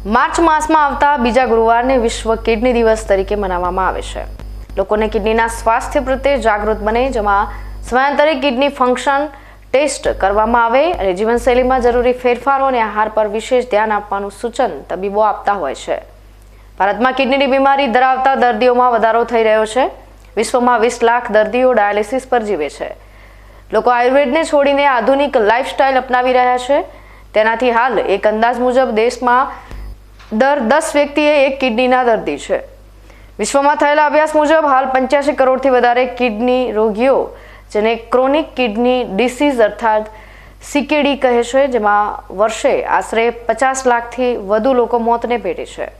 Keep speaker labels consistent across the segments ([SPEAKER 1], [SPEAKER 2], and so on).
[SPEAKER 1] March માસમાં આવતા બીજા ગુરુવારને વિશ્વ કિડની દિવસ તરીકે મનાવવામાં આવે છે. લોકોને કિડનીના સ્વાસ્થ્ય પ્રત્યે જાગૃત બને, જેમાં સમયાંતરે કિડની ફંક્શન ટેસ્ટ કરવામાં આવે અને જીવનશૈલીમાં જરૂરી ફેરફારો અને આહાર પર વિશેષ ધ્યાન આપવાનું સૂચન તબીબો આપતા હોય છે. ભારતમાં કિડનીની બીમારી ધરાવતા દર્દીઓમાં વધારો થઈ રહ્યો છે. વિશ્વમાં 20 લાખ દર્દીઓ ડાયાલિસિસ પર જીવે છે. લોકો આયુર્વેદને છોડીને આધુનિક લાઇફસ્ટાઇલ અપનાવી રહ્યા છે. તેનાથી હાલ એક અંદાજ મુજબ દેશમાં દર 10 વ્યક્તિએ એક કિડનીના દર્દી છે. વિશ્વમાં થયેલા અભ્યાસ મુજબ હાલ 85 કરોડથી વધારે કિડની રોગીઓ, જેને ક્રોનિક કિડની ડિસીઝ અર્થાત CKD કહે છે, જેમાં વર્ષે આશરે 50 લાખથી વધુ લોકો મોતને ભેટે છે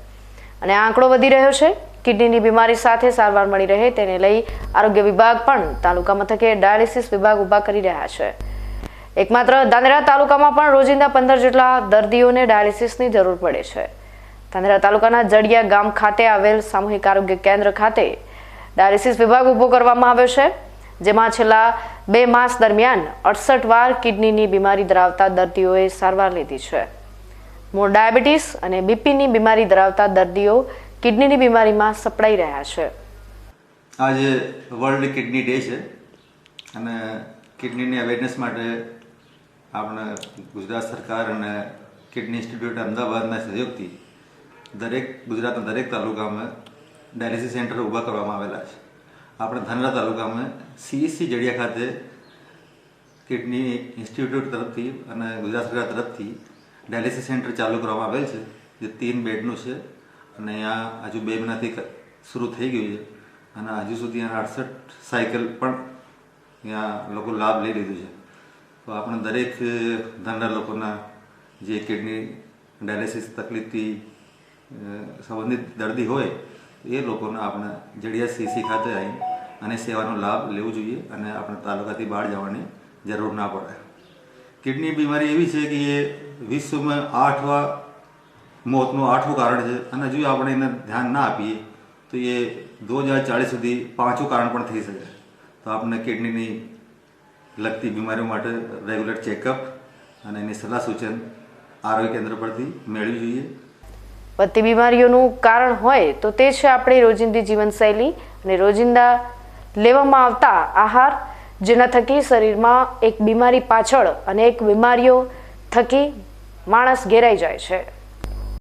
[SPEAKER 1] અને આ આંકડો વધી રહ્યો છે. કિડનીની બીમારી સાથે સારવાર મળી રહે તેને લઈ આરોગ્ય વિભાગ પણ તાલુકા મથકે ડાયાલિસિસ વિભાગ ઊભા કરી રહ્યા છે. એકમાત્ર ધાનેરા તાલુકામાં પણ રોજિંદા 15 જેટલા દર્દીઓને ડાયાલિસિસની જરૂર પડે છે. ધાનેરા તાલુકાના જડિયા ગામ ખાતે આવેલ સામૂહિક આરોગ્ય કેન્દ્ર ખાતે ડાયાલિસિસ વિભાગ ઊભો કરવામાં આવ્યો છે, જેમાં છેલ્લા 2 માસ દરમિયાન 68 વાર કિડનીની બીમારી ધરાવતા દર્દીઓએ સારવાર લીધી છે. મૂળ ડાયાબિટીસ અને બીપીની બીમારી ધરાવતા દર્દીઓ કિડનીની બીમારીમાં સપડાઈ રહ્યા છે.
[SPEAKER 2] આજે વર્લ્ડ કિડની ડે છે અને કિડનીની અવેરનેસ માટે આપણે ગુજરાત સરકાર અને કિડની ઇન્સ્ટિટ્યૂટ અમદાવાદના સહયોગથી ગુજરાતના દરેક તાલુકામાં ડાયાલિસિસ સેન્ટર ઊભા કરવામાં આવેલા છે. આપણે ધાનેરા તાલુકામાં CSC જડિયા ખાતે કિડની ઇન્સ્ટિટ્યૂટ તરફથી અને ગુજરાત સરકાર તરફથી ડાયાલિસિસ સેન્ટર ચાલુ કરવામાં આવેલ છે, જે 3 બેડનું છે અને અહીંયા હજુ 2 મહિનાથી શરૂ થઈ ગયું છે અને હજુ સુધી 68 સાયકલ પણ અહીંયા લોકો લાભ લઈ લીધું છે. તો આપણે દરેક ધાનેરા લોકોના જે કિડની ડાયાલિસિસ તકલીફથી સંબંધિત દર્દી હોય એ લોકોને આપણે જડિયા CSC ખાતે આવી અને સેવાનો લાભ લેવો જોઈએ અને આપણે તાલુકાથી બહાર જવાની જરૂર ના પડે. કિડની બીમારી એવી છે કે એ વિશ્વમાં 8મા મોતનું 8મું કારણ છે અને હજુ આપણે એને ધ્યાન ના આપીએ તો એ 2040 સુધી 5મું કારણ પણ થઈ શકે. તો આપણે કિડનીની લગતી બીમારીઓ માટે રેગ્યુલર ચેકઅપ અને એની સલાહ સૂચન આરોગ્ય કેન્દ્ર પરથી મેળવી જોઈએ.
[SPEAKER 1] વધતી બીમારીઓનું કારણ હોય તો તે છે આપણી રોજિંદી જીવનશૈલી અને રોજિંદા લેવામાં આવતા આહાર, જેના થકી શરીરમાં એક બીમારી પાછળ અનેક બીમારીઓ થકી માણસ ઘેરાઈ જાય છે.